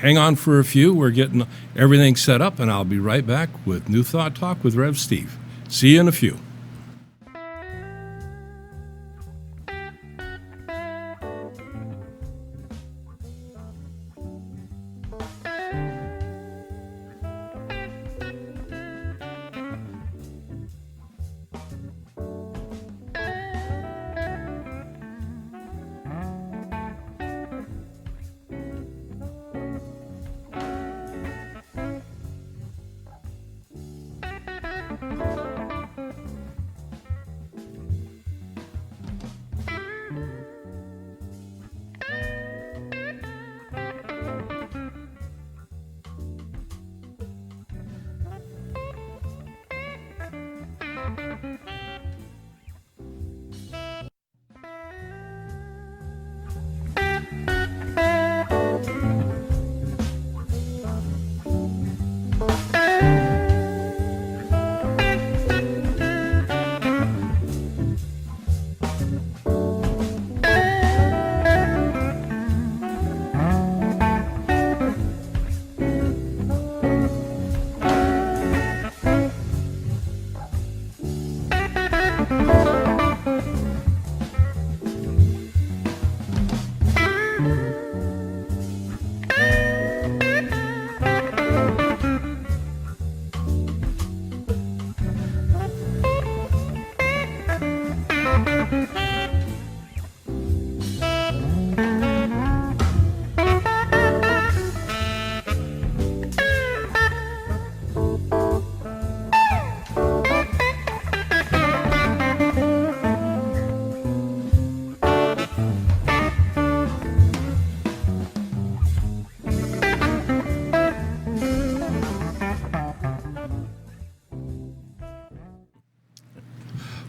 Hang on for a few. We're getting everything set up, and I'll be right back with New Thought Talk with RevSteve. See you in a few.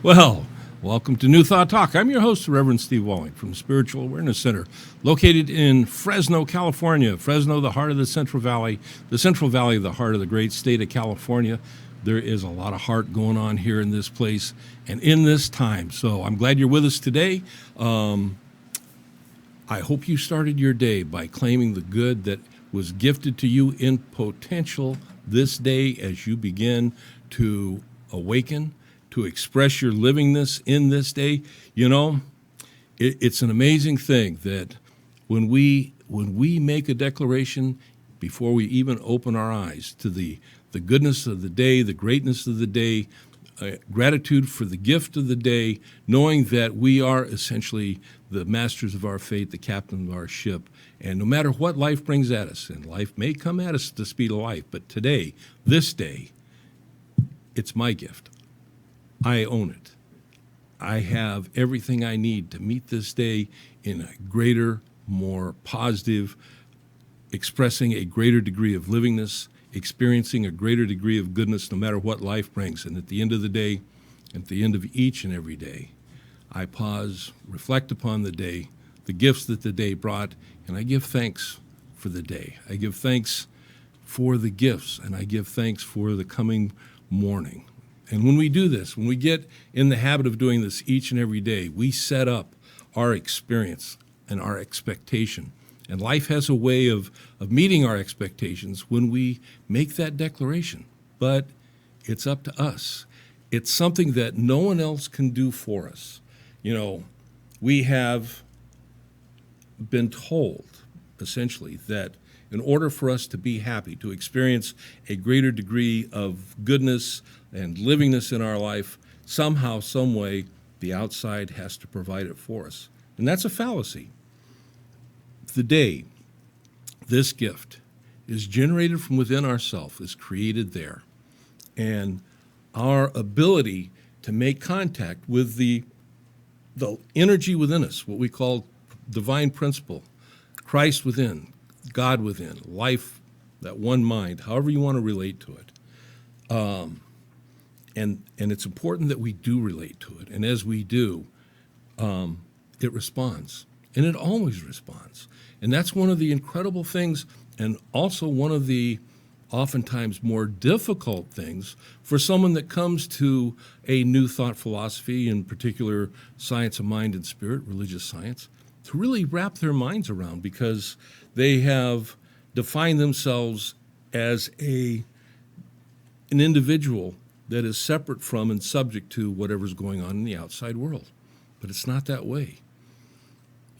Well, welcome to New Thought Talk. I'm your host, Reverend Steve Walling from the Spiritual Awareness Center, located in Fresno, California. Fresno, the heart of the Central Valley, the heart of the great state of California. There is a lot of heart going on here in this place and in this time. So I'm glad you're with us today. I hope you started your day by claiming the good that was gifted to you in potential this day as you begin to awaken, to express your livingness in this day. You know, it's an amazing thing that when we make a declaration before we even open our eyes to the goodness of the day, the greatness of the day, gratitude for the gift of the day, knowing that we are essentially the masters of our fate, the captain of our ship. And no matter what life brings at us, and life may come at us at the speed of light, but today, this day, it's my gift. I own it. I have everything I need to meet this day in a greater, more positive, expressing a greater degree of livingness, experiencing a greater degree of goodness no matter what life brings. And at the end of the day, at the end of each and every day, I pause, reflect upon the day, the gifts that the day brought, and I give thanks for the day. I give thanks for the gifts, and I give thanks for the coming morning. And when we do this, when we get in the habit of doing this each and every day, we set up our experience and our expectation. And life has a way of meeting our expectations when we make that declaration. But it's up to us. It's something that no one else can do for us. You know, we have been told, essentially, that in order for us to be happy, to experience a greater degree of goodness and livingness in our life, somehow, some way, the outside has to provide it for us. And that's a fallacy. The day, this gift, is generated from within ourselves, is created there. And our ability to make contact with the energy within us, what we call divine principle, Christ within, God within, life, that one mind, however you want to relate to it. And it's important that we do relate to it. And as we do, it responds. And it always responds. And that's one of the incredible things, and also one of the oftentimes more difficult things for someone that comes to a new thought philosophy, in particular science of mind and spirit, religious science, to really wrap their minds around, because they have defined themselves as an individual that is separate from and subject to whatever's going on in the outside world. But it's not that way.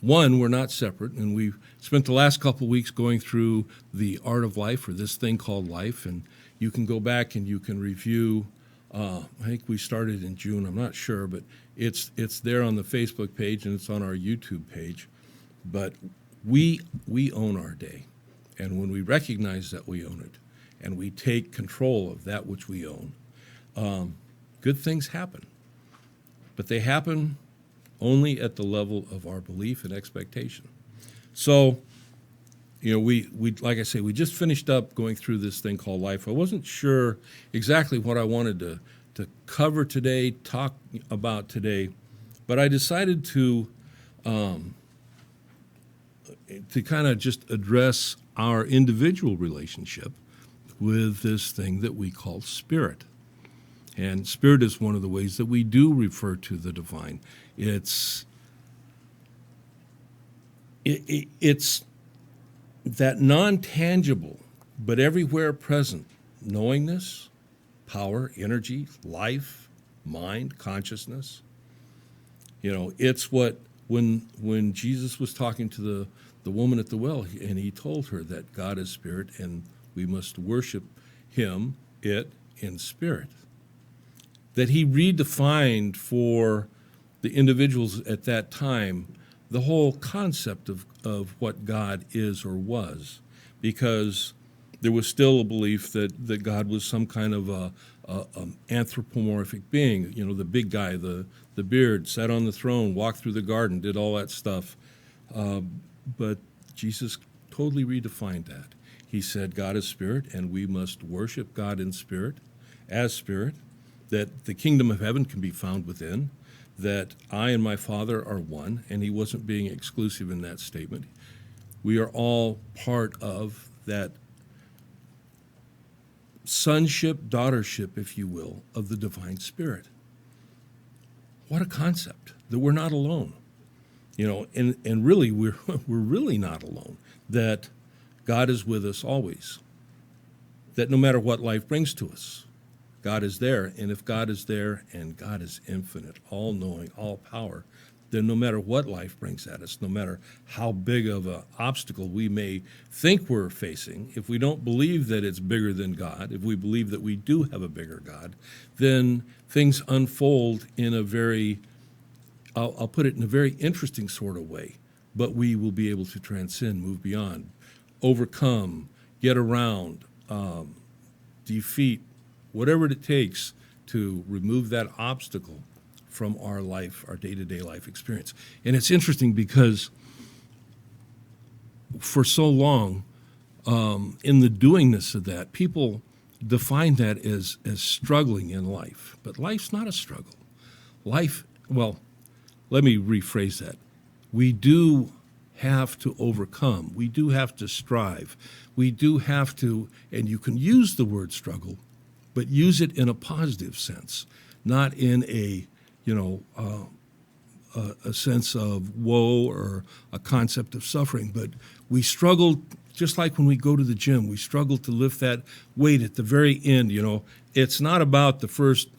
One, we're not separate, and we've spent the last couple of weeks going through the art of life, or this thing called life, and you can go back and you can review. I think we started in June, I'm not sure, but it's there on the Facebook page and it's on our YouTube page. But we own our day, and when we recognize that we own it, and we take control of that which we own, good things happen. But they happen only at the level of our belief and expectation. So, you know, we like I say, we just finished up going through this thing called life. I wasn't sure exactly what I wanted to cover today, talk about today, but I decided to kind of just address our individual relationship with this thing that we call spirit. And spirit is one of the ways that we do refer to the divine. It's that non-tangible but everywhere present knowingness, power, energy, life, mind, consciousness. You know, it's what when Jesus was talking to the woman at the well, and he told her that God is spirit and we must worship him, it, in spirit. That he redefined for the individuals at that time the whole concept of what God is or was, because there was still a belief that God was some kind of a anthropomorphic being, you know, the big guy, the beard, sat on the throne, walked through the garden, did all that stuff. But Jesus totally redefined that. He said God is spirit, and we must worship God in spirit, as spirit, that the kingdom of heaven can be found within, that I and my Father are one, and he wasn't being exclusive in that statement. We are all part of that sonship, daughtership, if you will, of the divine spirit. What a concept, that we're not alone. And really we're really not alone, that God is with us always, that no matter what life brings to us, God is there. And if God is there, and God is infinite, all-knowing, all-power, then no matter what life brings at us, no matter how big of an obstacle we may think we're facing, if we don't believe that it's bigger than God, if we believe that we do have a bigger God, then things unfold in a very, I'll put it in a very interesting sort of way, but we will be able to transcend, move beyond, overcome, get around, defeat, whatever it takes to remove that obstacle from our life, our day-to-day life experience. And it's interesting because for so long, in the doingness of that, people define that as struggling in life. But life's not a struggle. Let me rephrase that. We do have to overcome. We do have to strive. We do have to, and you can use the word struggle, but use it in a positive sense, not in a sense of woe or a concept of suffering. But we struggle, just like when we go to the gym, we struggle to lift that weight at the very end. It's not about the first,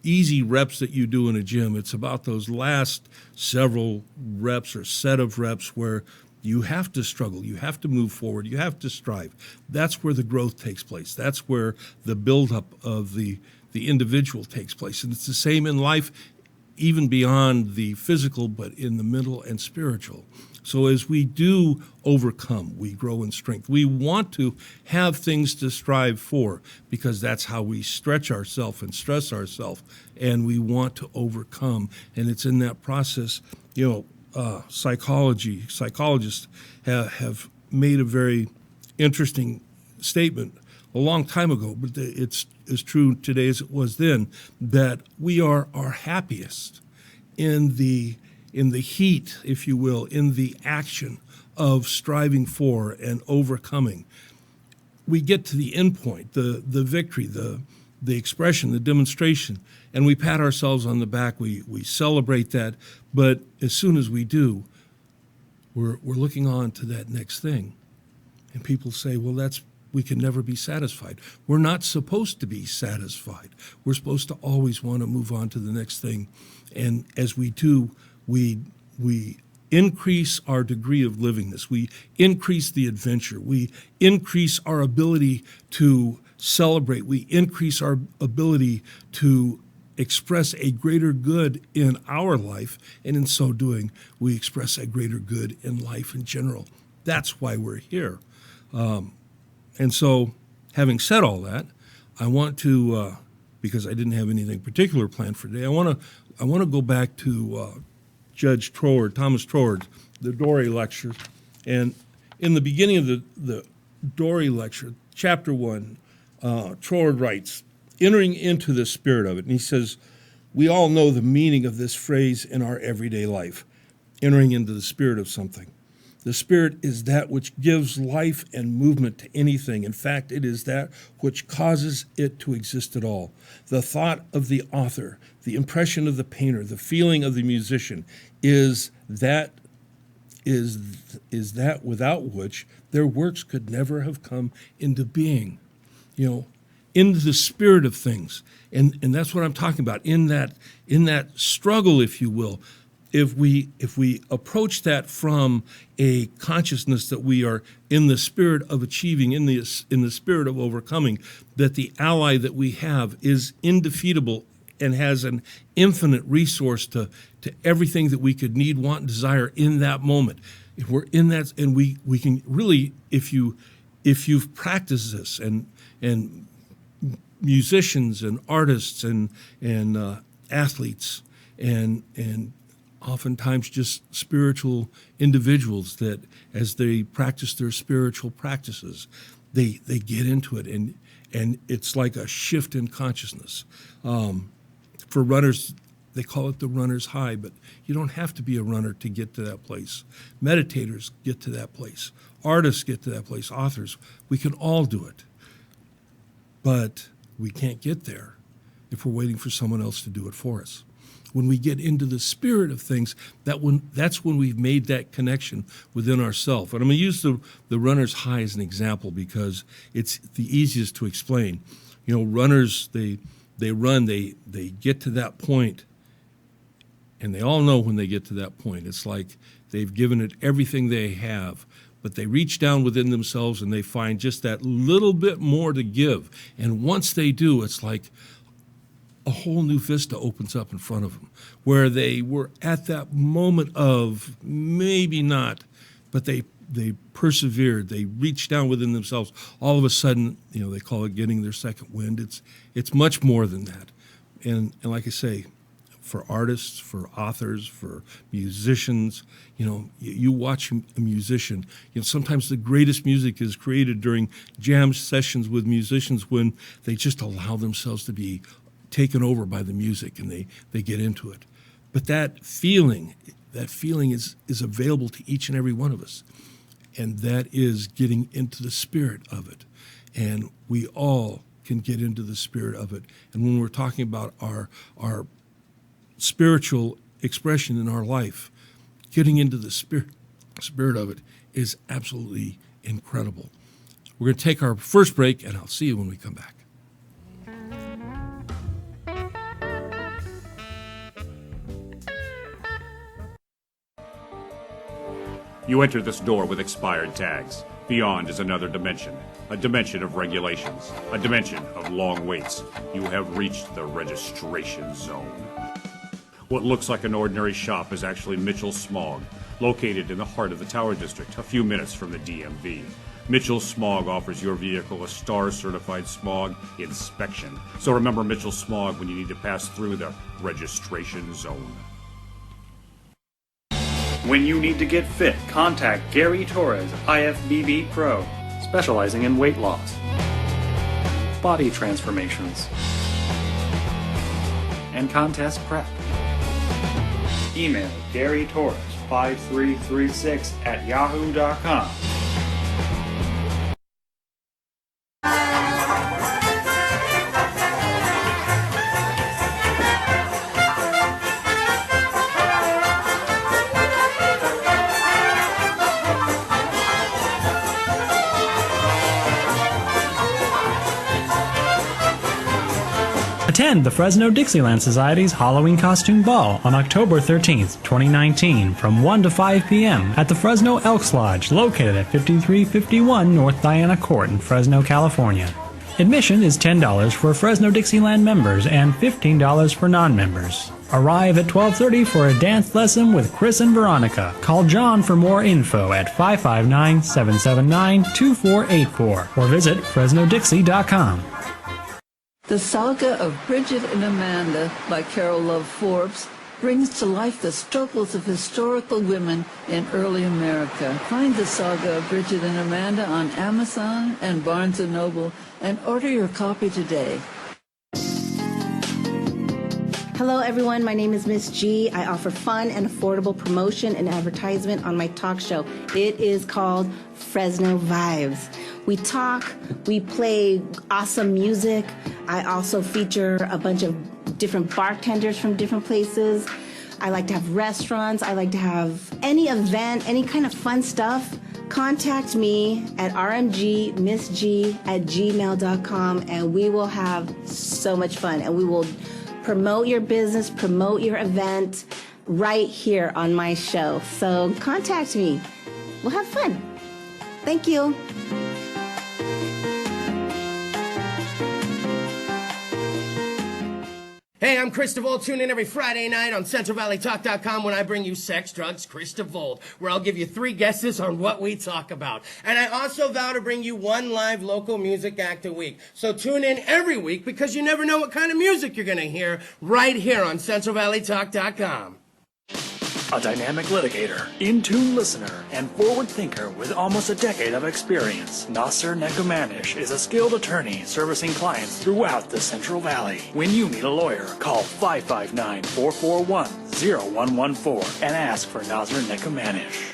easy reps that you do in a gym. It's about those last several reps or set of reps where you have to struggle, you have to move forward, you have to strive. That's where the growth takes place. That's where the buildup of the individual takes place. And it's the same in life, even beyond the physical, but in the mental and spiritual. So as we do overcome, we grow in strength. We want to have things to strive for because that's how we stretch ourselves and stress ourselves, and we want to overcome. And it's in that process, psychologists have made a very interesting statement a long time ago, but it's as true today as it was then, that we are our happiest in the heat, if you will, in the action of striving for and overcoming. We get to the end point, the victory, the expression, the demonstration, and we pat ourselves on the back. We celebrate that, but as soon as we do, we're looking on to that next thing. And people say, well, we can never be satisfied. We're not supposed to be satisfied. We're supposed to always want to move on to the next thing. And as we do, we increase our degree of livingness. We increase the adventure. We increase our ability to celebrate. We increase our ability to express a greater good in our life, and in so doing, we express a greater good in life in general. That's why we're here. And so, having said all that, I want to, because I didn't have anything particular planned for today, I want to go back to Judge Troward, Thomas Troward, the Dory lecture. And in the beginning of the Dory lecture, chapter 1, Troward writes, entering into the spirit of it, and he says, we all know the meaning of this phrase in our everyday life, entering into the spirit of something. The spirit is that which gives life and movement to anything. In fact, it is that which causes it to exist at all. The thought of the author, the impression of the painter, the feeling of the musician is that without which their works could never have come into being. Into the spirit of things. And that's what I'm talking about, in that struggle, if you will. If we approach that from a consciousness that we are in the spirit of achieving, in the spirit of overcoming, that the ally that we have is indefeatable and has an infinite resource to everything that we could need, want, and desire in that moment. If we're in that, and we can really, if you've practiced this, and musicians and artists and athletes and oftentimes just spiritual individuals that as they practice their spiritual practices, they get into it, and it's like a shift in consciousness. For runners, they call it the runner's high, but you don't have to be a runner to get to that place. Meditators get to that place. Artists get to that place. Authors, we can all do it. But we can't get there if we're waiting for someone else to do it for us. When we get into the spirit of things, that's when we've made that connection within ourselves. And I'm going to use the runner's high as an example because it's the easiest to explain. You know, runners, they run, they get to that point, and they all know when they get to that point. It's like they've given it everything they have, but they reach down within themselves and they find just that little bit more to give. And once they do, it's like a whole new vista opens up in front of them, where they were at that moment of maybe not, but they persevered. They reached down within themselves. All of a sudden, you know, they call it getting their second wind. It's much more than that. And like I say, for artists, for authors, for musicians, you know, you watch a musician, you know, sometimes the greatest music is created during jam sessions with musicians when they just allow themselves to be taken over by the music and they get into it. But that feeling is available to each and every one of us. And that is getting into the spirit of it. And we all can get into the spirit of it. And when we're talking about our spiritual expression in our life, getting into the spirit of it is absolutely incredible. We're going to take our first break, and I'll see you when we come back. You enter this door with expired tags. Beyond is another dimension, a dimension of regulations, a dimension of long waits. You have reached the registration zone. What looks like an ordinary shop is actually Mitchell Smog, located in the heart of the Tower District, a few minutes from the DMV. Mitchell Smog offers your vehicle a STAR-certified smog inspection. So remember Mitchell Smog when you need to pass through the registration zone. When you need to get fit, contact Gary Torres, IFBB Pro, specializing in weight loss, body transformations, and contest prep. Email Gary Torres 5336 at yahoo.com. Attend the Fresno Dixieland Society's Halloween Costume Ball on October 13th, 2019 from 1 to 5 p.m. at the Fresno Elks Lodge located at 5351 North Diana Court in Fresno, California. Admission is $10 for Fresno Dixieland members and $15 for non-members. Arrive at 12:30 for a dance lesson with Chris and Veronica. Call John for more info at 559-779-2484 or visit FresnoDixie.com. The Saga of Bridget and Amanda by Carol Love Forbes brings to life the struggles of historical women in early America. Find the Saga of Bridget and Amanda on Amazon and Barnes & Noble and order your copy today. Hello everyone, my name is Miss G. I offer fun and affordable promotion and advertisement on my talk show. It is called Fresno Vibes. We talk, we play awesome music. I also feature a bunch of different bartenders from different places. I like to have restaurants. I like to have any event, any kind of fun stuff. Contact me at rmgmissg@gmail.com and we will have so much fun and we will promote your business, promote your event right here on my show. So contact me. We'll have fun. Thank you. Hey, I'm Chris DeVold. Tune in every Friday night on CentralValleyTalk.com when I bring you Sex, Drugs, Chris DeVold, where I'll give you 3 guesses on what we talk about. And I also vow to bring you 1 live local music act a week. So tune in every week because you never know what kind of music you're going to hear right here on CentralValleyTalk.com. A dynamic litigator, in-tune listener, and forward thinker with almost a decade of experience, Nasser Nekomanish is a skilled attorney servicing clients throughout the Central Valley. When you need a lawyer, call 559-441-0114 and ask for Nasser Nekomanish.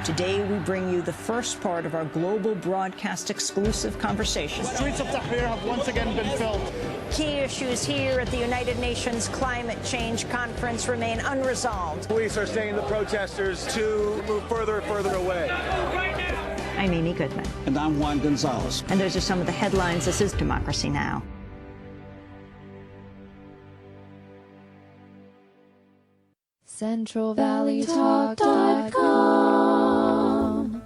Today, we bring you the first part of our global broadcast exclusive conversation. The streets of Tahrir have once again been filled. Key issues here at the United Nations Climate Change Conference remain unresolved. Police are saying the protesters to move further and further away. I'm Amy Goodman. And I'm Juan Gonzalez. And those are some of the headlines. This is Democracy Now! CentralValleyTalk.com.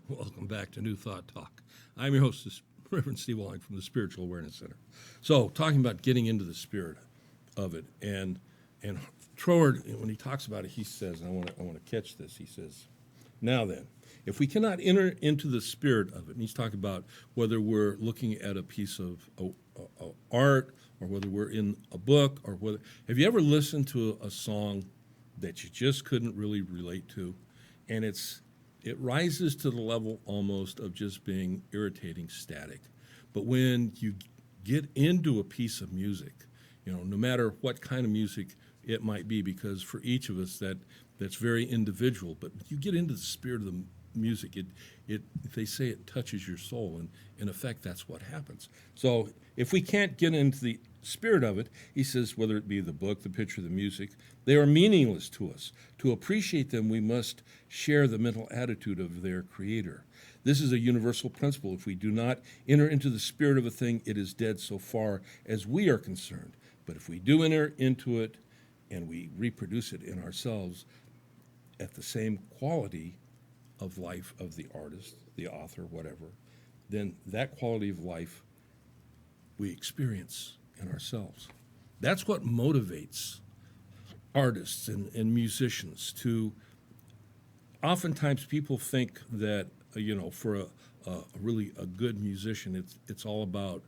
Welcome back to New Thought Talk. I'm your host, Reverend Steve Walling from the Spiritual Awareness Center. So, talking about getting into the spirit of it, and Troward, when he talks about it, he says, and I want to catch this. He says, "Now then, if we cannot enter into the spirit of it," and he's talking about whether we're looking at a piece of art or whether we're in a book or whether, have you ever listened to a song that you just couldn't really relate to, and it rises to the level almost of just being irritating static. But when you get into a piece of music, no matter what kind of music it might be, because for each of us that's very individual, but you get into the spirit of the music, they say it touches your soul, and in effect that's what happens. So if we can't get into the spirit of it, he says, whether it be the book, the picture, the music, they are meaningless to us. To appreciate them, we must share the mental attitude of their creator. This is a universal principle. If we do not enter into the spirit of a thing, it is dead so far as we are concerned. But if we do enter into it and we reproduce it in ourselves at the same quality of life of the artist, the author, whatever, then that quality of life we experience in ourselves. That's what motivates artists and musicians to, oftentimes people think that, for a really a good musician, it's all about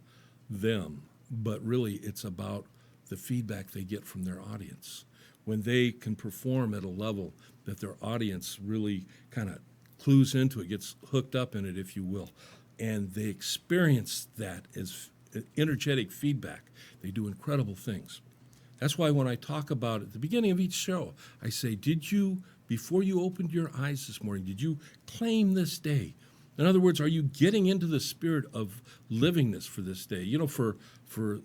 them, but really it's about the feedback they get from their audience. When they can perform at a level that their audience really kind of clues into it, gets hooked up in it, if you will, and they experience that as energetic feedback, they do incredible things. That's why when I talk about at the beginning of each show, I say, before you opened your eyes this morning, did you claim this day? In other words, are you getting into the spirit of living this for this day? For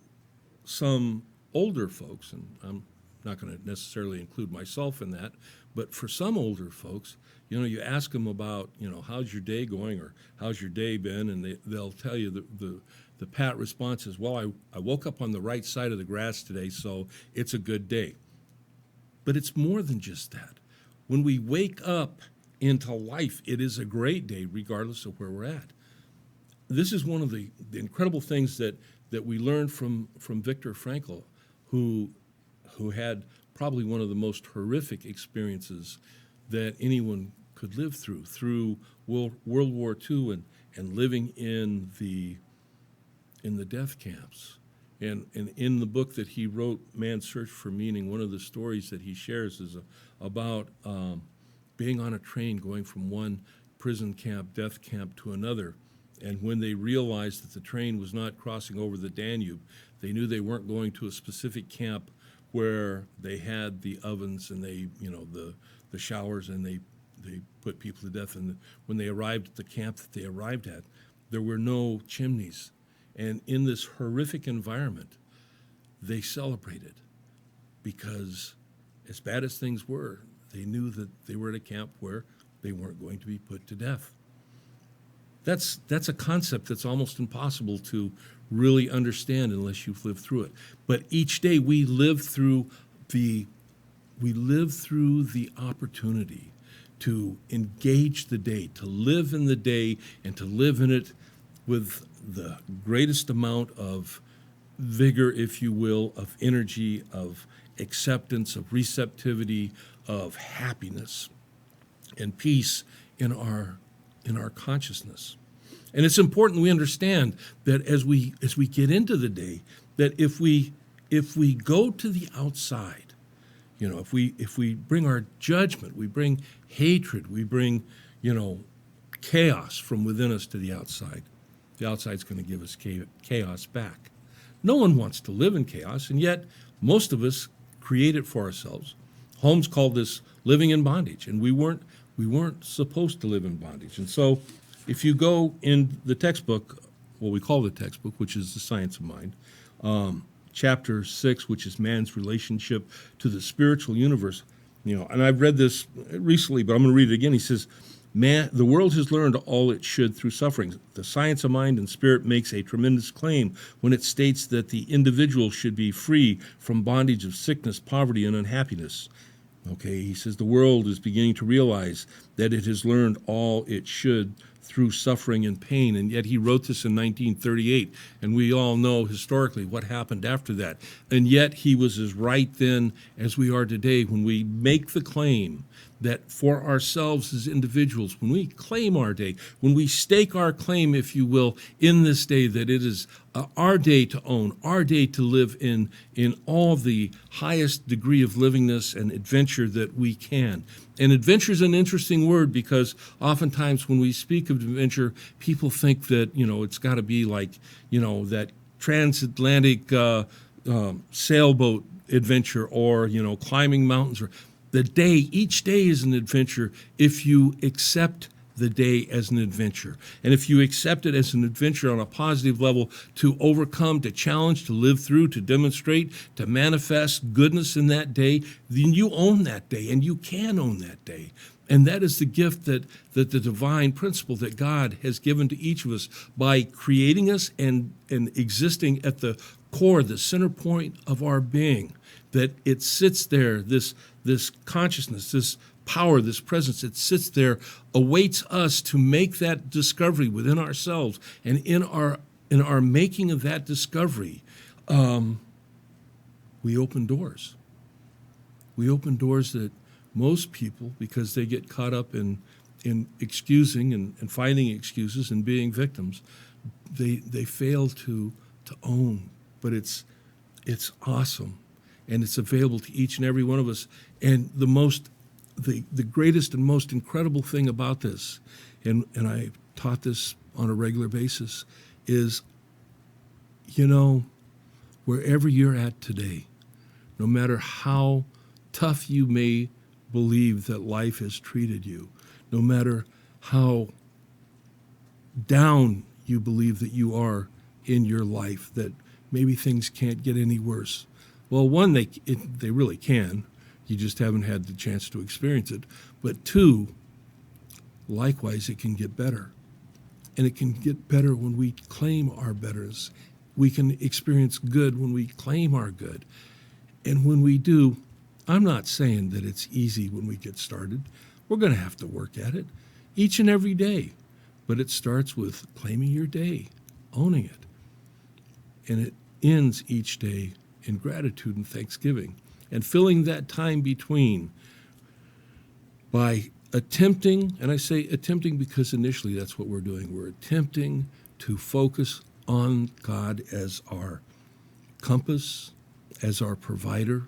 some older folks, and I'm not going to necessarily include myself in that, but for some older folks, you ask them about, how's your day going or how's your day been, and they'll tell you the pat response is, well, I woke up on the right side of the grass today, so it's a good day. But it's more than just that. When we wake up into life, it is a great day regardless of where we're at. This is one of the incredible things that we learned from Viktor Frankl, who had probably one of the most horrific experiences that anyone could live through World War II and living in the death camps. And in the book that he wrote, Man's Search for Meaning, one of the stories that he shares is about being on a train going from one prison camp, death camp, to another. And when they realized that the train was not crossing over the Danube, they knew they weren't going to a specific camp where they had the ovens and the showers, and they put people to death. And when they arrived at the camp that they arrived at, there were no chimneys. And in this horrific environment, they celebrated because, as bad as things were, they knew that they were at a camp where they weren't going to be put to death. That's a concept that's almost impossible to really understand unless you've lived through it. But each day we live through the opportunity to engage the day, to live in the day, and to live in it with the greatest amount of vigor, if you will, of energy, of acceptance, of receptivity, of happiness and peace in our consciousness. And it's important we understand that as we get into the day, that if we go to the outside, if we bring our judgment, we bring hatred, we bring, chaos from within us to the outside's going to give us chaos back. No one wants to live in chaos, and yet most of us create it for ourselves. Holmes called this living in bondage, and we weren't supposed to live in bondage. And so if you go in the textbook, what we call the textbook, which is The Science of Mind, chapter 6, which is man's relationship to the spiritual universe, and I've read this recently, but I'm going to read it again. He says, the world has learned all it should through suffering. The science of mind and spirit makes a tremendous claim when it states that the individual should be free from bondage of sickness, poverty, and unhappiness. Okay, he says the world is beginning to realize that it has learned all it should through suffering and pain, and yet he wrote this in 1938, and we all know historically what happened after that. And yet he was as right then as we are today when we make the claim that for ourselves as individuals, when we claim our day, when we stake our claim, if you will, in this day, that it is our day to own, our day to live in all the highest degree of livingness and adventure that we can. And adventure is an interesting word because oftentimes when we speak of adventure, people think that, it's got to be like, that transatlantic sailboat adventure or, climbing mountains. Or each day is an adventure if you accept the day as an adventure. And if you accept it as an adventure on a positive level to overcome, to challenge, to live through, to demonstrate, to manifest goodness in that day, then you own that day and you can own that day. And that is the gift that the divine principle that God has given to each of us by creating us and existing at the core, the center point of our being, that it sits there, this consciousness, this power, this presence, it sits there, awaits us to make that discovery within ourselves. And in our making of that discovery, we open doors. We open doors that most people, because they get caught up in excusing and finding excuses and being victims, they fail to own. But it's awesome, and it's available to each and every one of us. And the greatest and most incredible thing about this, and I taught this on a regular basis, is, wherever you're at today, no matter how tough you may believe that life has treated you, no matter how down you believe that you are in your life, that maybe things can't get any worse. Well, one, they really can. You just haven't had the chance to experience it. But two, likewise, it can get better. And it can get better when we claim our betters. We can experience good when we claim our good. And when we do, I'm not saying that it's easy when we get started. We're going to have to work at it each and every day. But it starts with claiming your day, owning it. And it ends each day in gratitude and thanksgiving. And filling that time between by attempting, and I say attempting because initially that's what we're doing. We're attempting to focus on God as our compass, as our provider.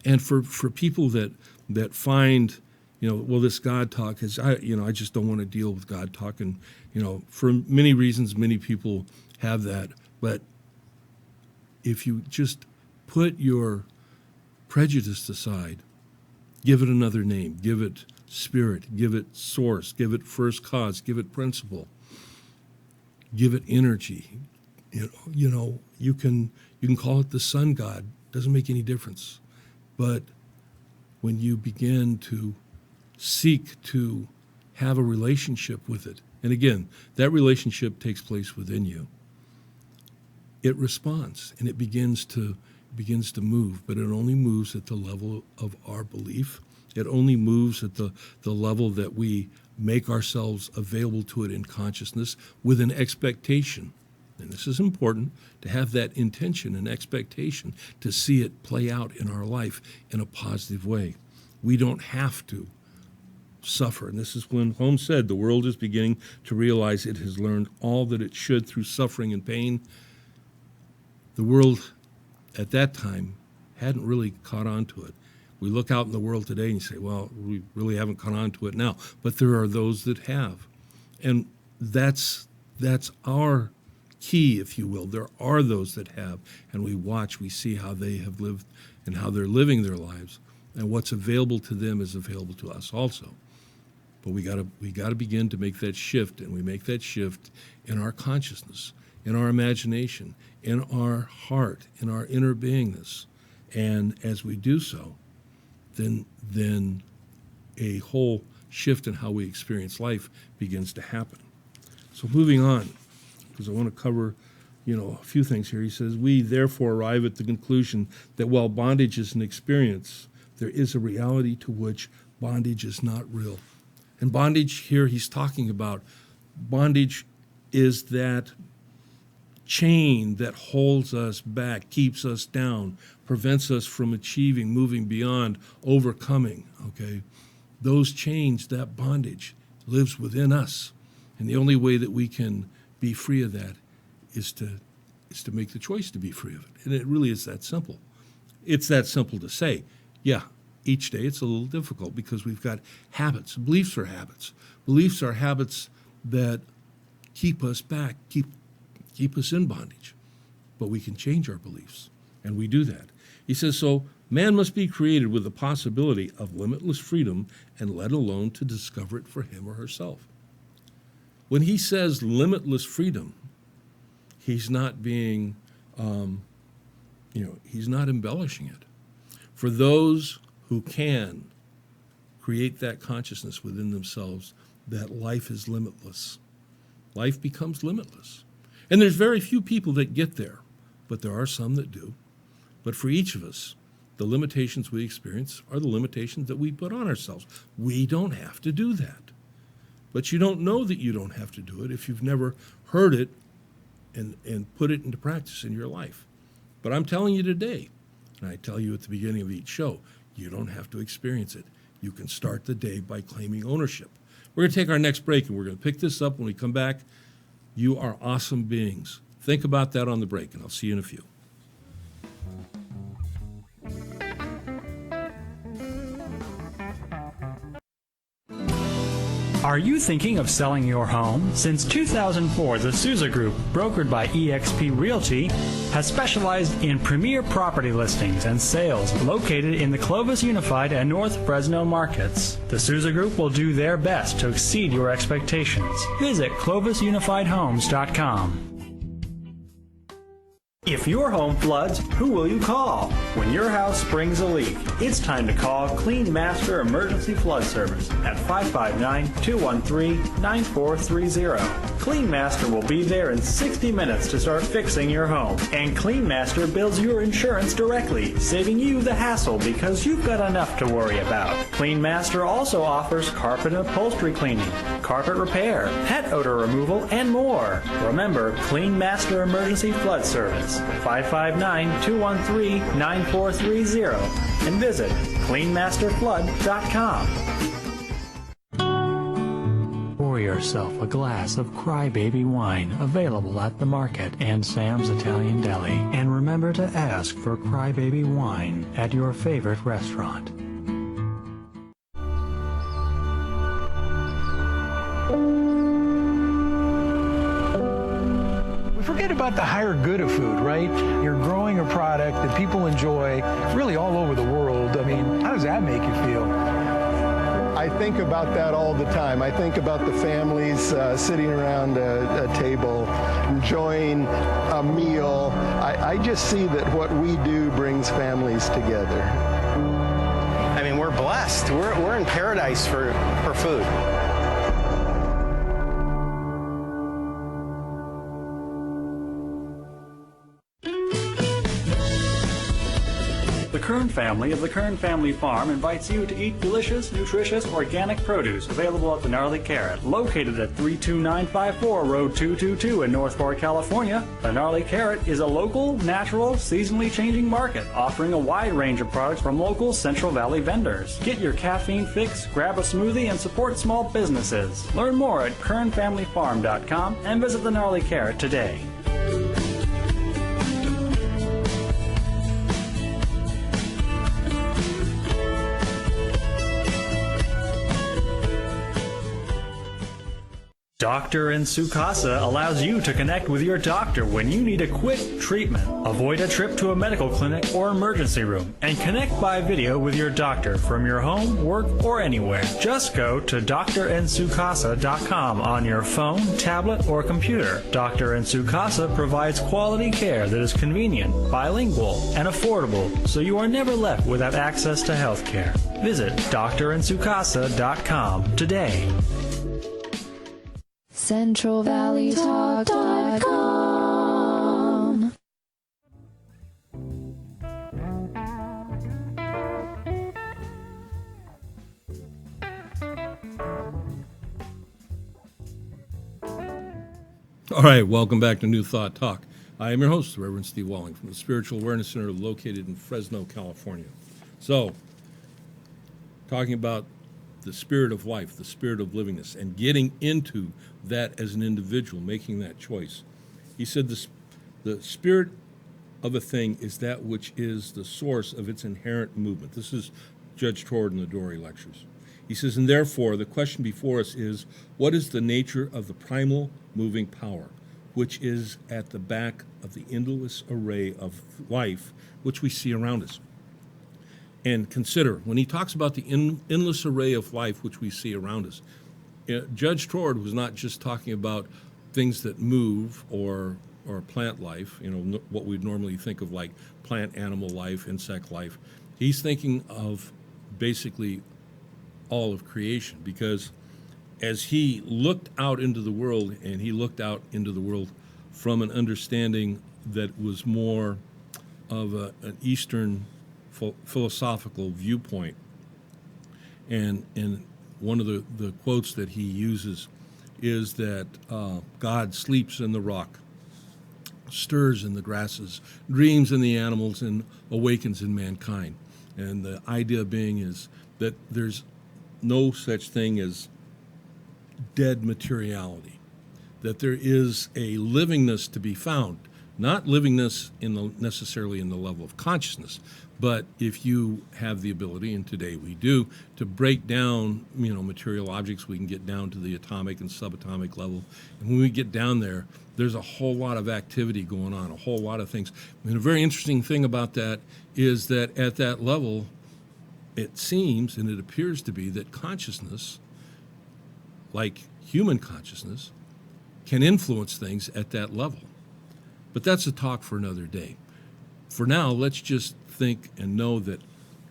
And for people that find, this God talk is, I just don't want to deal with God talk. And, for many reasons, many people have that. But if you just put your prejudice aside, give it another name, give it spirit, give it source, give it first cause, give it principle, give it energy. You can call it the sun god, doesn't make any difference. But when you begin to seek to have a relationship with it, and again, that relationship takes place within you, it responds and it begins to move, but it only moves at the level of our belief. It only moves at the level that we make ourselves available to it in consciousness with an expectation. And this is important, to have that intention and expectation to see it play out in our life in a positive way. We don't have to suffer. And this is when Holmes said the world is beginning to realize it has learned all that it should through suffering and pain. The world at that time hadn't really caught on to it. We look out in the world today and say, well, we really haven't caught on to it now. But there are those that have. And that's our key, if you will. There are those that have. And we watch, we see how they have lived and how they're living their lives. And what's available to them is available to us also. But we gotta begin to make that shift, and we make that shift in our consciousness, in our imagination, in our heart, in our inner beingness. And as we do so, then a whole shift in how we experience life begins to happen. So moving on, because I want to cover, a few things here. He says, we therefore arrive at the conclusion that while bondage is an experience, there is a reality to which bondage is not real. And bondage here he's talking about, bondage is that chain that holds us back, keeps us down, prevents us from achieving, moving beyond, overcoming, okay? Those chains, that bondage, lives within us. And the only way that we can be free of that is to make the choice to be free of it. And it really is that simple. It's that simple to say. Yeah, each day it's a little difficult because we've got habits. Beliefs are habits. Beliefs are habits that keep us back, keep us in bondage. But we can change our beliefs, and we do that. He says, so man must be created with the possibility of limitless freedom and let alone to discover it for him or herself. When he says limitless freedom, he's not being, he's not embellishing it. For those who can create that consciousness within themselves that life is limitless, life becomes limitless. And there's very few people that get there, but there are some that do. But for each of us, the limitations we experience are the limitations that we put on ourselves. We don't have to do that. But you don't know that you don't have to do it if you've never heard it and put it into practice in your life. But I'm telling you today, and I tell you at the beginning of each show, you don't have to experience it. You can start the day by claiming ownership. We're going to take our next break, and we're going to pick this up when we come back. You are awesome beings. Think about that on the break, and I'll see you in a few. Are you thinking of selling your home? Since 2004, the Souza Group, brokered by eXp Realty, has specialized in premier property listings and sales located in the Clovis Unified and North Fresno markets. The Souza Group will do their best to exceed your expectations. Visit clovisunifiedhomes.com. If your home floods, who will you call? When your house springs a leak, it's time to call Clean Master Emergency Flood Service at 559-213-9430. Clean Master will be there in 60 minutes to start fixing your home. And Clean Master bills your insurance directly, saving you the hassle because you've got enough to worry about. Clean Master also offers carpet and upholstery cleaning, carpet repair, pet odor removal, and more. Remember, Clean Master Emergency Flood Service. 559-213-9430 and visit cleanmasterflood.com. Pour yourself a glass of Crybaby wine available at the market and Sam's Italian Deli. And remember to ask for Crybaby wine at your favorite restaurant. Forget about the higher good of food, right? You're growing a product that people enjoy really all over the world. I mean, how does that make you feel? I think about that all the time. I think about the families sitting around a table, enjoying a meal. I just see that what we do brings families together. I mean, we're blessed. We're in paradise for food. The Kern family of the Kern Family Farm invites you to eat delicious, nutritious, organic produce available at the Gnarly Carrot, located at 32954 Road 222 in North Park, California. The Gnarly Carrot is a local, natural, seasonally changing market offering a wide range of products from local Central Valley vendors. Get your caffeine fix, grab a smoothie, and support small businesses. Learn more at kernfamilyfarm.com and visit the Gnarly Carrot today. Doctor in Sukasa allows you to connect with your doctor when you need a quick treatment. Avoid a trip to a medical clinic or emergency room and connect by video with your doctor from your home, work, or anywhere. Just go to drinsukasa.com on your phone, tablet, or computer. Dr. in Sukasa provides quality care that is convenient, bilingual, and affordable, so you are never left without access to health care. Visit drinsukasa.com today. CentralValleyTalk.com. All right, welcome back to New Thought Talk. I am your host, Reverend Steve Walling, from the Spiritual Awareness Center located in Fresno, California. So, talking about the spirit of life, the spirit of livingness, and getting into that as an individual, making that choice. He said the spirit of a thing is that which is the source of its inherent movement. This is Judge Tord in the Dory Lectures. He says, and therefore, the question before us is, what is the nature of the primal moving power, which is at the back of the endless array of life which we see around us? And consider, when he talks about the endless array of life which we see around us, Judge Tord was not just talking about things that move or plant life, what we'd normally think of like plant, animal life, insect life. He's thinking of basically all of creation, because as he looked out into the world, and he looked out into the world from an understanding that was more of an Eastern philosophical viewpoint. And one of the quotes that he uses is that God sleeps in the rock, stirs in the grasses, dreams in the animals, and awakens in mankind. And the idea being is that there's no such thing as dead materiality, that there is a livingness to be found, not livingness necessarily in the level of consciousness, but if you have the ability, and today we do, to break down, material objects, we can get down to the atomic and subatomic level. And when we get down there, there's a whole lot of activity going on, a whole lot of things. And a very interesting thing about that is that at that level, it seems, and it appears to be, that consciousness, like human consciousness, can influence things at that level. But that's a talk for another day. For now, let's just think and know that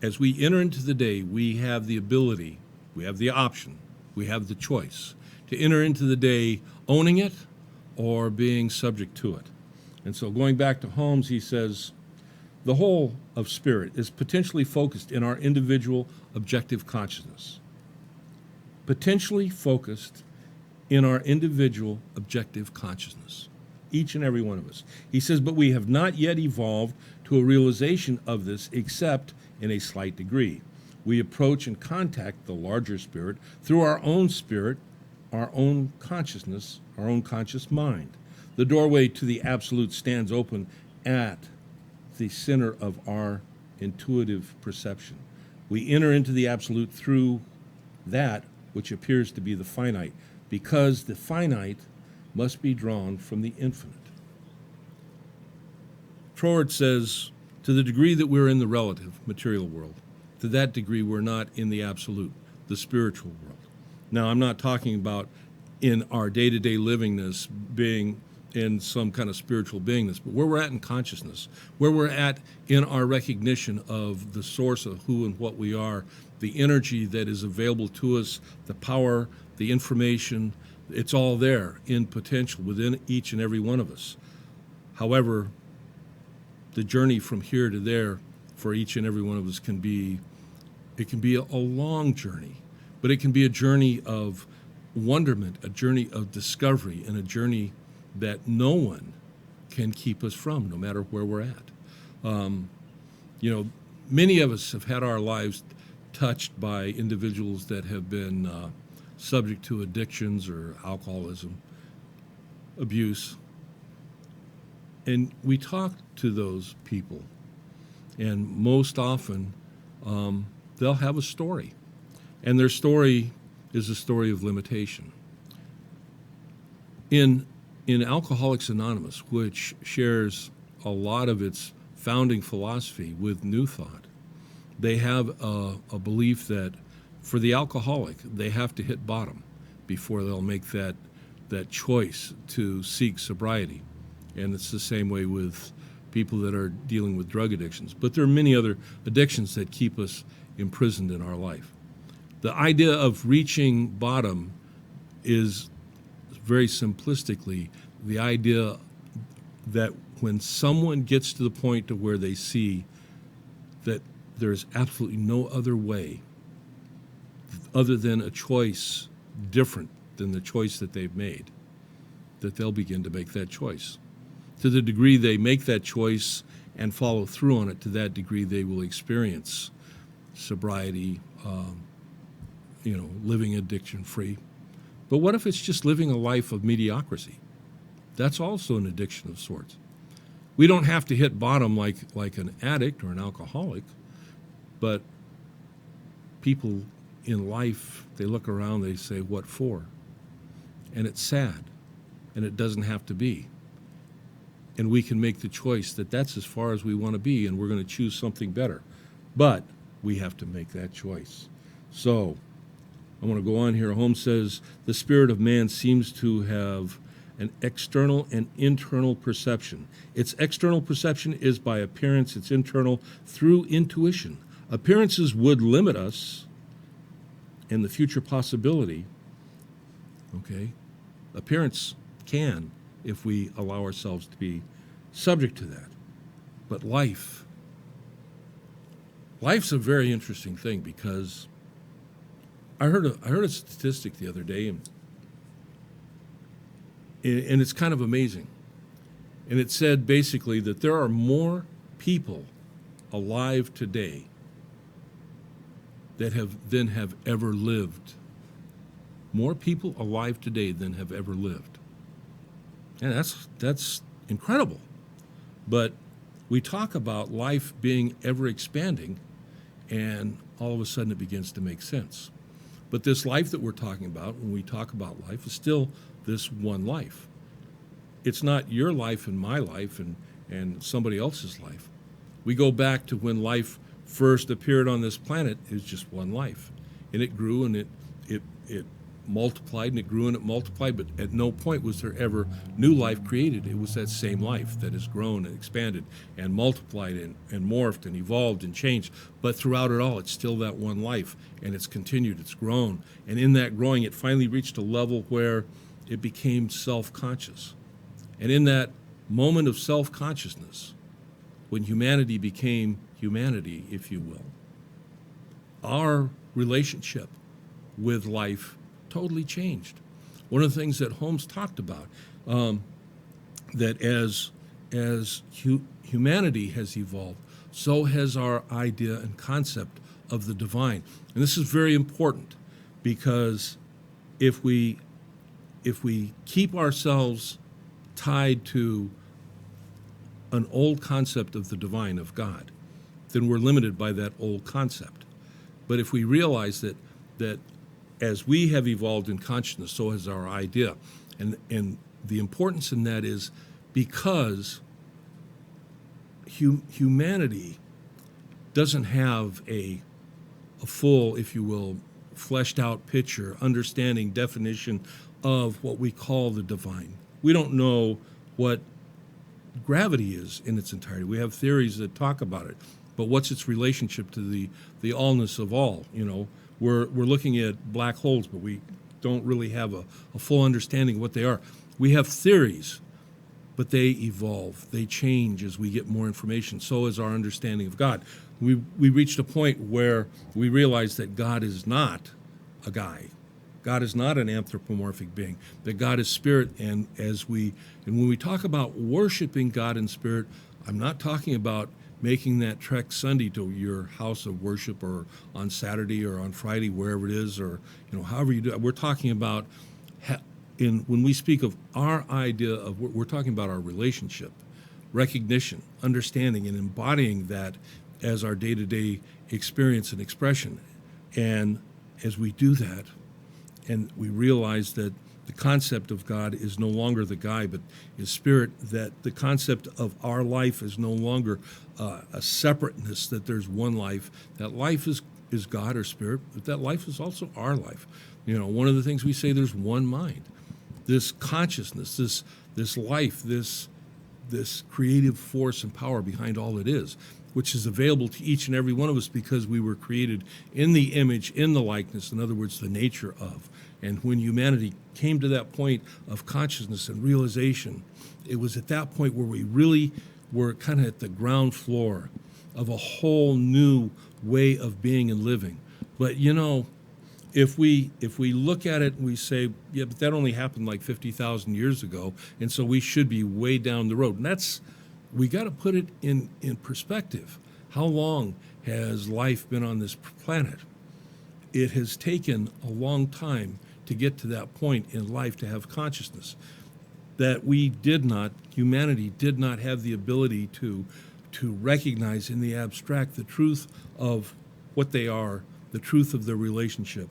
as we enter into the day, we have the ability, we have the option, we have the choice to enter into the day owning it or being subject to it. And so going back to Holmes, he says, the whole of spirit is potentially focused in our individual objective consciousness. Potentially focused in our individual objective consciousness. Each and every one of us. He says, but we have not yet evolved to a realization of this except in a slight degree. We approach and contact the larger spirit through our own spirit, our own consciousness, our own conscious mind. The doorway to the absolute stands open at the center of our intuitive perception. We enter into the absolute through that which appears to be the finite, because the finite must be drawn from the infinite. Tord says, to the degree that we're in the relative material world, to that degree we're not in the absolute, the spiritual world. Now, I'm not talking about in our day-to-day livingness being in some kind of spiritual beingness, but where we're at in consciousness, where we're at in our recognition of the source of who and what we are, the energy that is available to us, the power, the information, it's all there in potential within each and every one of us. However, the journey from here to there for each and every one of us can be a long journey, but it can be a journey of wonderment, a journey of discovery, and a journey that no one can keep us from, no matter where we're at. Many of us have had our lives touched by individuals that have been subject to addictions or alcoholism, abuse. And we talk to those people, and most often they'll have a story. And their story is a story of limitation. In Alcoholics Anonymous, which shares a lot of its founding philosophy with New Thought, they have a belief that for the alcoholic, they have to hit bottom before they'll make that choice to seek sobriety. And it's the same way with people that are dealing with drug addictions. But there are many other addictions that keep us imprisoned in our life. The idea of reaching bottom is very simplistically the idea that when someone gets to the point to where they see that there's absolutely no other way other than a choice different than the choice that they've made, that they'll begin to make that choice. To the degree they make that choice and follow through on it, to that degree they will experience sobriety, living addiction-free. But what if it's just living a life of mediocrity? That's also an addiction of sorts. We don't have to hit bottom like an addict or an alcoholic, but people in life, they look around, they say, what for? And it's sad, and it doesn't have to be. And we can make the choice that that's as far as we want to be, and we're going to choose something better. But we have to make that choice. So I want to go on here. Holmes says, the spirit of man seems to have an external and internal perception. Its external perception is by appearance, its internal through intuition. Appearances would limit us in the future possibility. Okay? Appearance can, if we allow ourselves to be subject to that. But life's a very interesting thing, because I heard a statistic the other day, and it's kind of amazing. And it said basically that there are more people alive today than have ever lived. More people alive today than have ever lived. And that's incredible. But we talk about life being ever expanding, and all of a sudden it begins to make sense. But this life that we're talking about, when we talk about life, is still this one life. It's not your life and my life and somebody else's life. We go back to when life first appeared on this planet. It was just one life. And it grew, and it multiplied, and it grew, and it multiplied, but at no point was there ever new life created. It was that same life that has grown and expanded and multiplied and morphed and evolved and changed. But throughout it all, it's still that one life, and it's continued, it's grown. And in that growing, it finally reached a level where it became self-conscious. And in that moment of self-consciousness, when humanity became humanity, if you will, our relationship with life totally changed. One of the things that Holmes talked about, that as humanity has evolved, so has our idea and concept of the divine. And this is very important, because if we keep ourselves tied to an old concept of the divine, of God, then we're limited by that old concept. But if we realize that as we have evolved in consciousness, so has our idea. And the importance in that is because humanity doesn't have a full, if you will, fleshed out picture, understanding, definition of what we call the divine. We don't know what gravity is in its entirety. We have theories that talk about it, but what's its relationship to the allness of all? We're looking at black holes, but we don't really have a full understanding of what they are. We have theories, but they evolve. They change as we get more information. So is our understanding of God. We reached a point where we realized that God is not a guy. God is not an anthropomorphic being. That God is spirit, and when we talk about worshiping God in spirit, I'm not talking about making that trek Sunday to your house of worship, or on Saturday or on Friday, wherever it is, or however you do it. We're talking about when we speak of our idea of, we're talking about our relationship, recognition, understanding, and embodying that as our day-to-day experience and expression. And as we do that, and we realize that the concept of God is no longer the guy, but is spirit, that the concept of our life is no longer a separateness, that there's one life, that life is God or spirit, but that life is also our life. One of the things we say, there's one mind. This consciousness, this life, this creative force and power behind all it is, which is available to each and every one of us because we were created in the image, in the likeness, in other words, the nature of. And when humanity came to that point of consciousness and realization, it was at that point where we really were kind of at the ground floor of a whole new way of being and living. But if we look at it and we say, yeah, but that only happened like 50,000 years ago, and so we should be way down the road. And we got to put it in perspective. How long has life been on this planet? It has taken a long time to get to that point in life to have consciousness. That humanity did not have the ability to recognize in the abstract the truth of what they are, the truth of their relationship.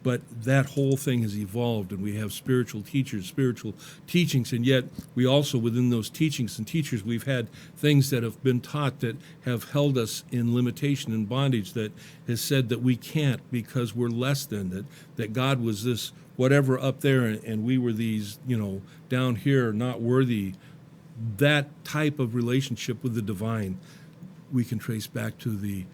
But that whole thing has evolved, and we have spiritual teachers, spiritual teachings, and yet we also, within those teachings and teachers, we've had things that have been taught that have held us in limitation and bondage, that has said that we can't because we're less than, that God was this whatever up there, and we were these, down here, not worthy. That type of relationship with the divine, we can trace back to the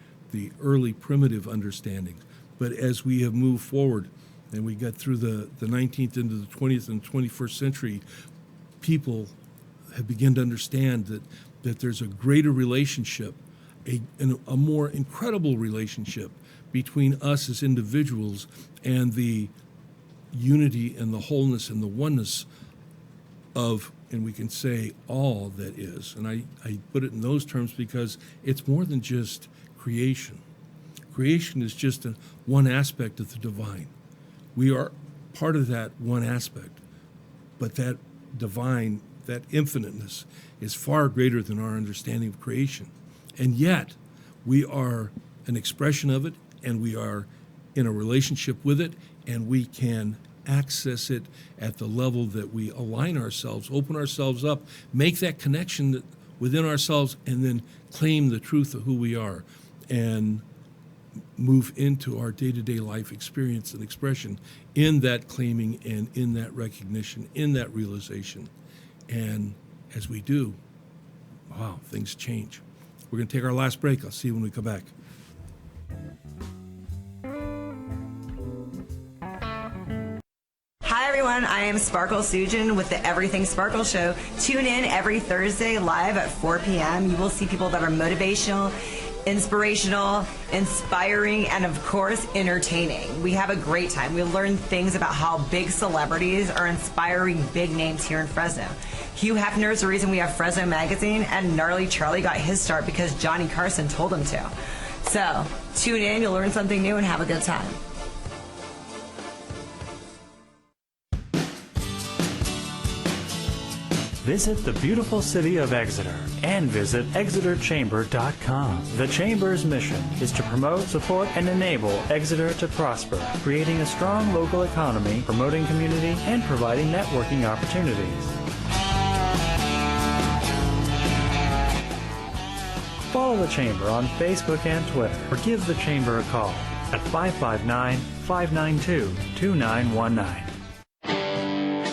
early primitive understanding. But as we have moved forward and we got through the 19th into the 20th and 21st century, people have begun to understand that there's a greater relationship, a more incredible relationship between us as individuals and the unity and the wholeness and the oneness of, and we can say, all that is. And I put it in those terms because it's more than just creation. Creation is just one aspect of the divine. We are part of that one aspect, but that divine, that infiniteness, is far greater than our understanding of creation. And yet, we are an expression of it, and we are in a relationship with it, and we can access it at the level that we align ourselves, open ourselves up, make that connection within ourselves, and then claim the truth of who we are, and move into our day-to-day life experience and expression in that claiming and in that recognition, in that realization. And as we do, wow, things change. We're going to take our last break. I'll see you when we come back. Hi everyone, I am Sparkle Sujin with the Everything Sparkle Show. Tune in every Thursday live at 4 p.m. You will see people that are motivational, inspirational, inspiring, and of course, entertaining. We have a great time. We learn things about how big celebrities are inspiring big names here in Fresno. Hugh Hefner is the reason we have Fresno Magazine, and Gnarly Charlie got his start because Johnny Carson told him to. So, tune in, you'll learn something new, and have a good time. Visit the beautiful city of Exeter and visit ExeterChamber.com. The Chamber's mission is to promote, support, and enable Exeter to prosper, creating a strong local economy, promoting community, and providing networking opportunities. Follow the Chamber on Facebook and Twitter, or give the Chamber a call at 559-592-2919.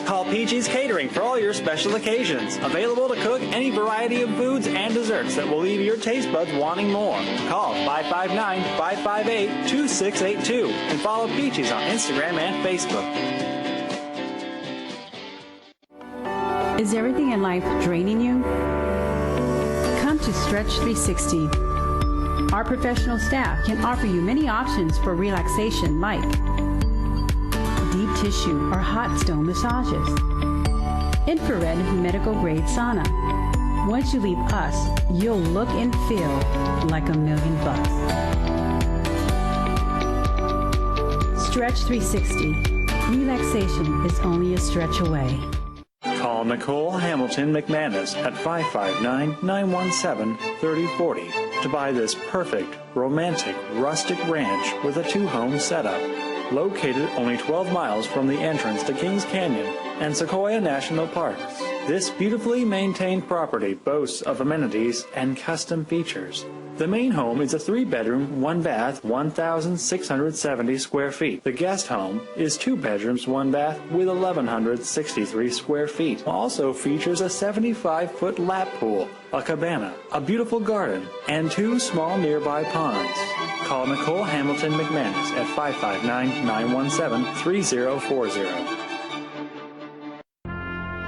Call PG's Catering for all your special occasions. Available to cook any variety of foods and desserts that will leave your taste buds wanting more. Call 559-558-2682 and follow Peaches on Instagram and Facebook. Is everything in life draining you? Come to Stretch 360. Our professional staff can offer you many options for relaxation like deep tissue or hot stone massages, infrared medical grade sauna. Once you leave us, you'll look and feel like $1,000,000. Stretch 360. Relaxation is only a stretch away. Call Nicole Hamilton McManus at 559-917-3040 to buy this perfect, romantic, rustic ranch with a 2-home setup. Located only 12 miles from the entrance to Kings Canyon and Sequoia National Parks. This beautifully maintained property boasts of amenities and custom features. The main home is a 3-bedroom, 1-bath, 1,670 square feet. The guest home is 2 bedrooms, 1 bath with 1,163 square feet. Also features a 75-foot lap pool, a cabana, a beautiful garden, and 2 small nearby ponds. Call Nicole Hamilton McManus at 559-917-3040.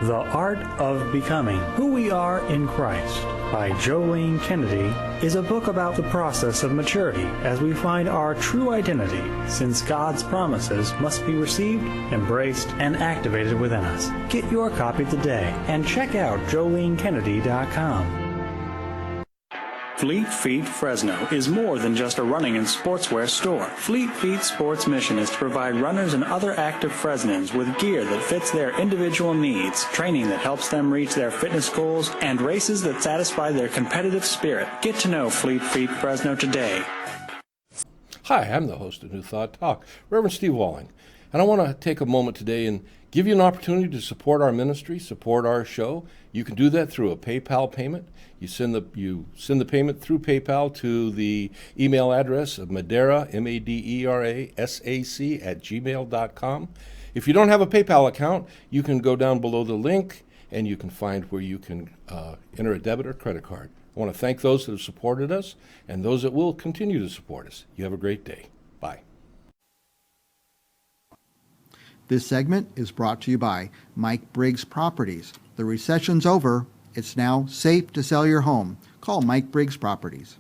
The Art of Becoming Who We Are in Christ by Jolene Kennedy is a book about the process of maturity as we find our true identity, since God's promises must be received, embraced, and activated within us. Get your copy today and check out JoleneKennedy.com. Fleet Feet Fresno is more than just a running and sportswear store. Fleet Feet Sports' mission is to provide runners and other active Fresnans with gear that fits their individual needs, training that helps them reach their fitness goals, and races that satisfy their competitive spirit. Get to know Fleet Feet Fresno today. Hi, I'm the host of New Thought Talk, Reverend Steve Walling, and I want to take a moment today and give you an opportunity to support our ministry, support our show. You can do that through a PayPal payment. You send the payment through PayPal to the email address of Madera, MADERASAC @gmail.com. If you don't have a PayPal account, you can go down below the link and you can find where you can enter a debit or credit card. I want to thank those that have supported us and those that will continue to support us. You have a great day. Bye. This segment is brought to you by Mike Briggs Properties. The recession's over. It's now safe to sell your home. Call Mike Briggs Properties.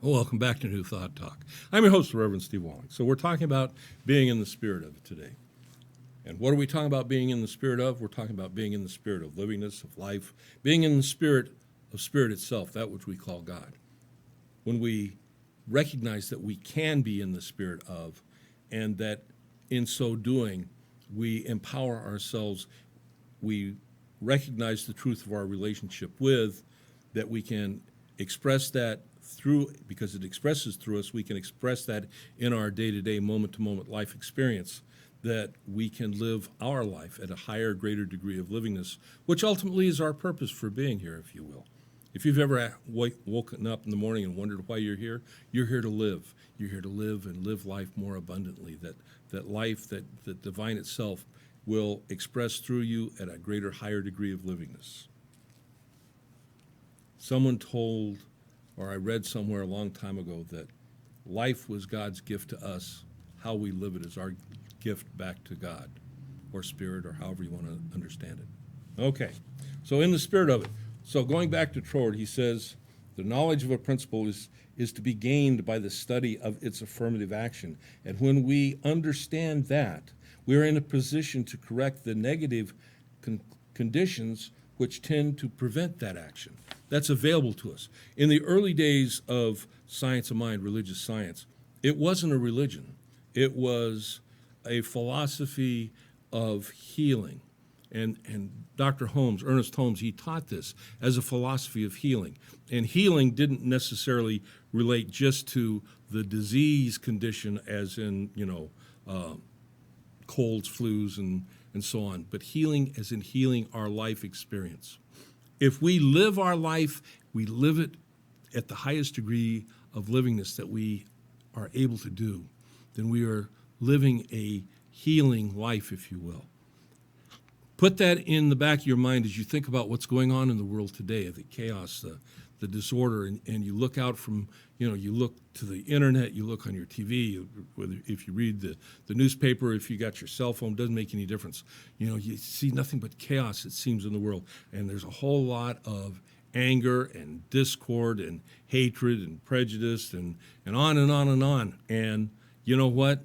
Welcome back to New Thought Talk. I'm your host, Reverend Steve Walling. So we're talking about being in the spirit of it today. And what are we talking about being in the spirit of? We're talking about being in the spirit of livingness, of life, being in the spirit of spirit itself, that which we call God. When we recognize that we can be in the spirit of, and that in so doing, we empower ourselves, we recognize the truth of our relationship with, that we can express that through, because it expresses through us, we can express that in our day-to-day, moment-to-moment life experience, that we can live our life at a higher, greater degree of livingness, which ultimately is our purpose for being here, if you will. If you've ever woken up in the morning and wondered why you're here to live. You're here to live and live life more abundantly, that life, that divine itself will express through you at a greater, higher degree of livingness. Someone told, or I read somewhere a long time ago, that life was God's gift to us. How we live it is our gift back to God, or spirit, or however you want to understand it. Okay, so in the spirit of it. So going back to Trord, he says, the knowledge of a principle is to be gained by the study of its affirmative action. And when we understand that, we are in a position to correct the negative conditions which tend to prevent that action. That's available to us. In the early days of science of mind, religious science, it wasn't a religion. It was a philosophy of healing. And Dr. Holmes, Ernest Holmes, he taught this as a philosophy of healing. And healing didn't necessarily relate just to the disease condition, as in, colds, flus, and so on, but healing as in healing our life experience. If we live our life, we live it at the highest degree of livingness that we are able to do, then we are living a healing life, if you will. Put that in the back of your mind as you think about what's going on in the world today, the chaos, the disorder, and you look out from, you look to the internet, you look on your TV, whether if you read the newspaper, if you got your cell phone, doesn't make any difference. You see nothing but chaos, it seems, in the world, and there's a whole lot of anger and discord and hatred and prejudice and on and on and on. And you know what?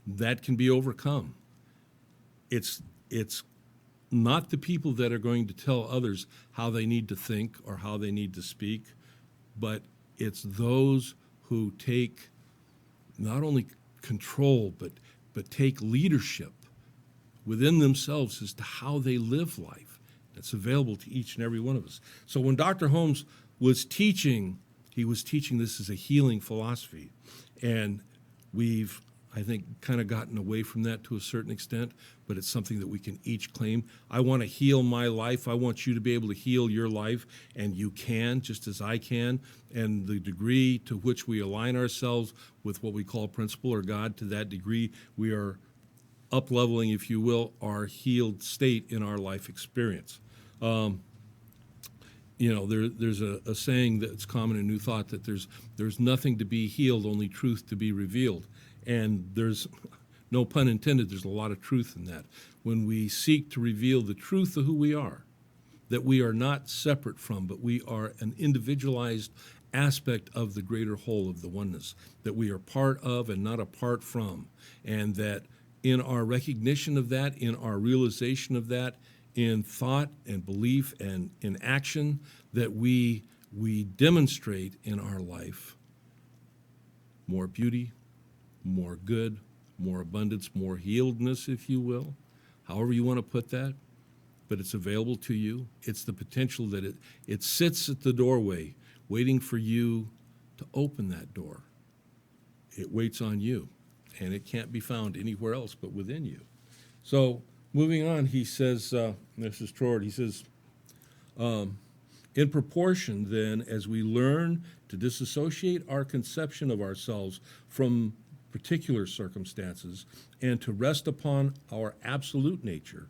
That can be overcome. It's not the people that are going to tell others how they need to think or how they need to speak, but it's those who take not only control, but take leadership within themselves as to how they live life. That's available to each and every one of us. So when Dr. Holmes was teaching, he was teaching this as a healing philosophy. And we've, I think, kind of gotten away from that to a certain extent, but it's something that we can each claim. I want to heal my life. I want you to be able to heal your life, and you can, just as I can. And the degree to which we align ourselves with what we call principle or God, to that degree, we are up-leveling, if you will, our healed state in our life experience. There's a saying that's common in New Thought that there's nothing to be healed, only truth to be revealed. And there's, no pun intended, there's a lot of truth in that. When we seek to reveal the truth of who we are, that we are not separate from, but we are an individualized aspect of the greater whole of the oneness, that we are part of and not apart from, and that in our recognition of that, in our realization of that, in thought and belief and in action, that we demonstrate in our life more beauty, more good, more abundance, more healedness, if you will, however you want to put that, but it's available to you. It's the potential that it sits at the doorway waiting for you to open that door. It waits on you, and it can't be found anywhere else but within you. So moving on, he says, this is Troard, he says, in proportion then as we learn to disassociate our conception of ourselves from particular circumstances and to rest upon our absolute nature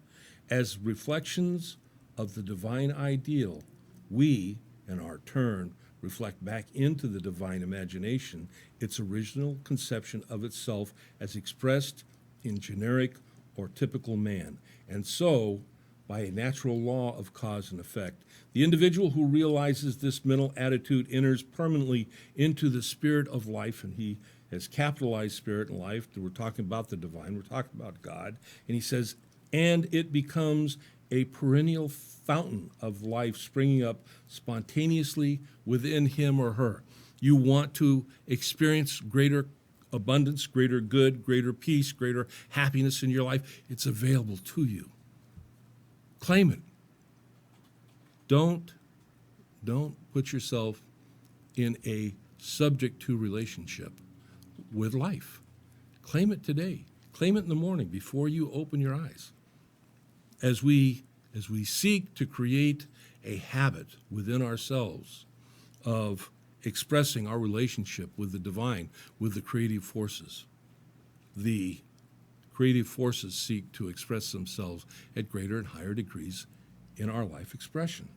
as reflections of the divine ideal, we, in our turn, reflect back into the divine imagination its original conception of itself as expressed in generic or typical man. And so, by a natural law of cause and effect, the individual who realizes this mental attitude enters permanently into the spirit of life, and he has capitalized spirit and life. We're talking about the divine, we're talking about God, and he says, and it becomes a perennial fountain of life springing up spontaneously within him or her. You want to experience greater abundance, greater good, greater peace, greater happiness in your life, it's available to you. Claim it. Don't put yourself in a subject to relationship with life. Claim it today. Claim it in the morning before you open your eyes. As we seek to create a habit within ourselves of expressing our relationship with the divine, with the creative forces, the creative forces seek to express themselves at greater and higher degrees in our life expression.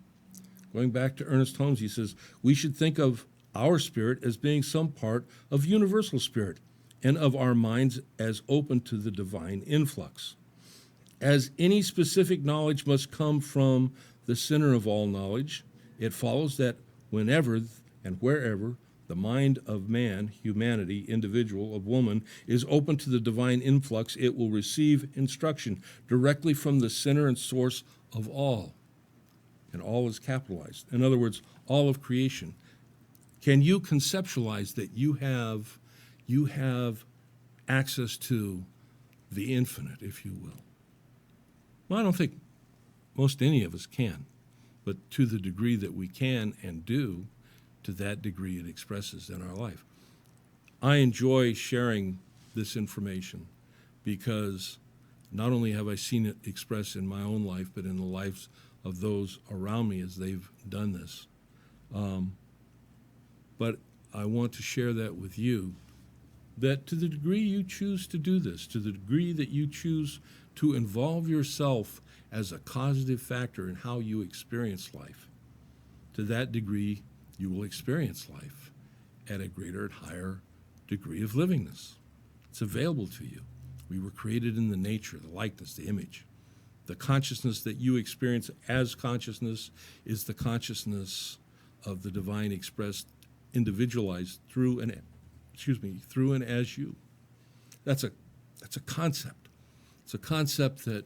Going back to Ernest Holmes, he says, we should think of our spirit as being some part of universal spirit and of our minds as open to the divine influx. As any specific knowledge must come from the center of all knowledge, it follows that whenever and wherever the mind of man, humanity, individual, of woman, is open to the divine influx, it will receive instruction directly from the center and source of all. And all is capitalized. In other words, all of creation. Can you conceptualize that you have access to the infinite, if you will? Well, I don't think most any of us can, but to the degree that we can and do, to that degree it expresses in our life. I enjoy sharing this information because not only have I seen it expressed in my own life, but in the lives of those around me as they've done this. But I want to share that with you, that to the degree you choose to do this, to the degree that you choose to involve yourself as a causative factor in how you experience life, to that degree, you will experience life at a greater and higher degree of livingness. It's available to you. We were created in the nature, the likeness, the image. The consciousness that you experience as consciousness is the consciousness of the divine expressed, individualized through and as you. That's a concept. It's a concept that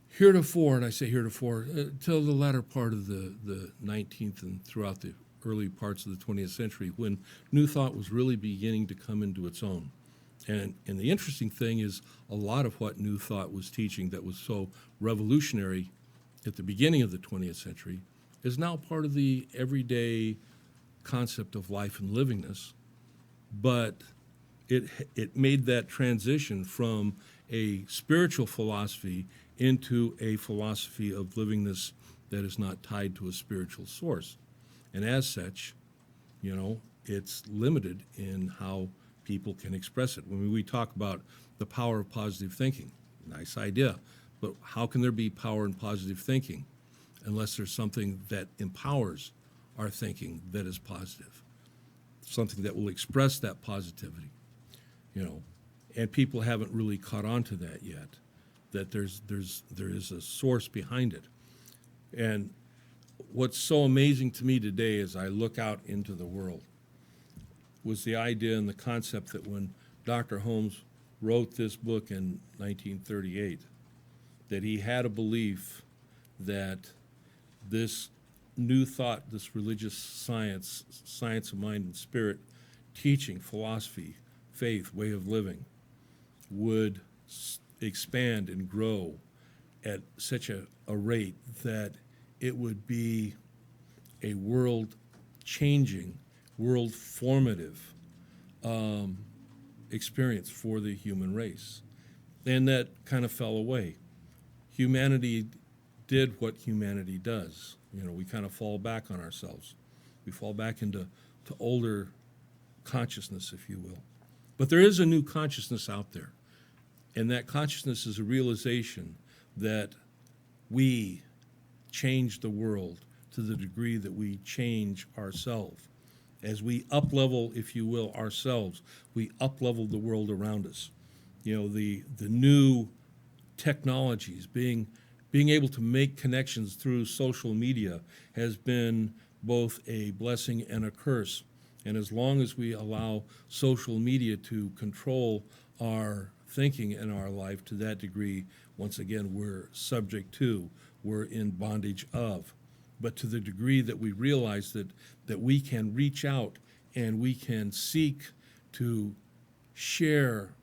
heretofore, and I say heretofore, till the latter part of the 19th and throughout the early parts of the 20th century, when New Thought was really beginning to come into its own. And the interesting thing is a lot of what New Thought was teaching that was so revolutionary at the beginning of the 20th century is now part of the everyday concept of life and livingness. But it made that transition from a spiritual philosophy into a philosophy of livingness that is not tied to a spiritual source. And as such, it's limited in how people can express it. When we talk about the power of positive thinking, nice idea, but how can there be power in positive thinking unless there's something that empowers our thinking that is positive, something that will express that positivity, and people haven't really caught on to that yet, that there is a source behind it. And what's so amazing to me today as I look out into the world was the idea and the concept that when Dr. Holmes wrote this book in 1938, that he had a belief that this new thought, this religious science of mind and spirit, teaching, philosophy, faith, way of living, would expand and grow at such a rate that it would be a world-changing, world-formative experience for the human race. And that kind of fell away. Humanity did what humanity does. We kind of fall back on ourselves. We fall back into older consciousness, if you will. But there is a new consciousness out there. And that consciousness is a realization that we change the world to the degree that we change ourselves. As we up-level, if you will, ourselves, we up-level the world around us. The new technologies, being able to make connections through social media has been both a blessing and a curse. And as long as we allow social media to control our thinking and our life to that degree, once again, we're subject to, we're in bondage of. But to the degree that we realize that we can reach out and we can seek to share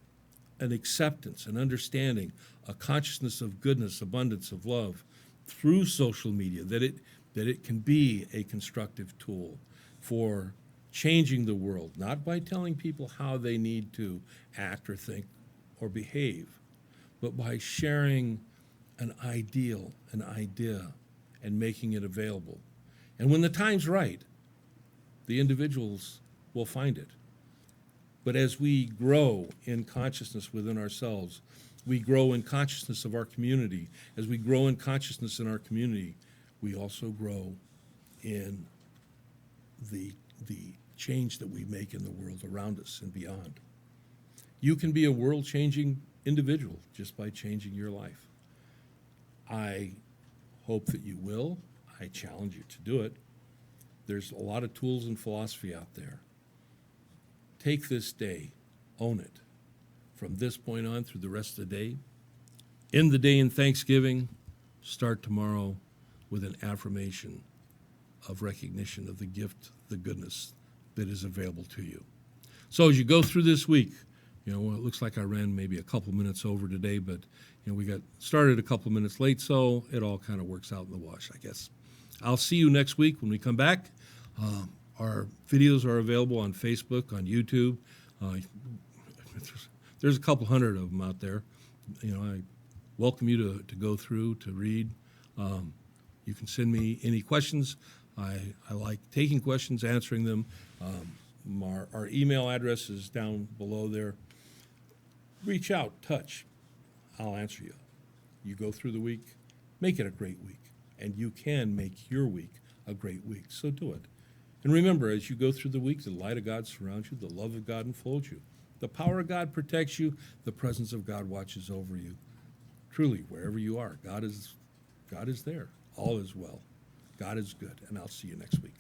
an acceptance, an understanding, a consciousness of goodness, abundance of love through social media, that it can be a constructive tool for changing the world, not by telling people how they need to act or think or behave, but by sharing an ideal, an idea, and making it available. And when the time's right, the individuals will find it. But as we grow in consciousness within ourselves, we grow in consciousness of our community. As we grow in consciousness in our community, we also grow in the change that we make in the world around us and beyond. You can be a world-changing individual just by changing your life. I hope that you will. I challenge you to do it. There's a lot of tools and philosophy out there. Take this day, own it. From this point on through the rest of the day, end the day in thanksgiving, start tomorrow with an affirmation of recognition of the gift, the goodness that is available to you. So as you go through this week, it looks like I ran maybe a couple minutes over today, but we got started a couple minutes late, so it all kind of works out in the wash, I guess. I'll see you next week when we come back. Our videos are available on Facebook, on YouTube. There's a couple hundred of them out there. I welcome you to go through, to read. You can send me any questions. I like taking questions, answering them. Our email address is down below there. Reach out, touch. I'll answer you. You go through the week, make it a great week, and you can make your week a great week. So do it. And remember, as you go through the week, the light of God surrounds you, the love of God enfolds you, the power of God protects you, the presence of God watches over you. Truly, wherever you are, God is there. All is well. God is good, and I'll see you next week.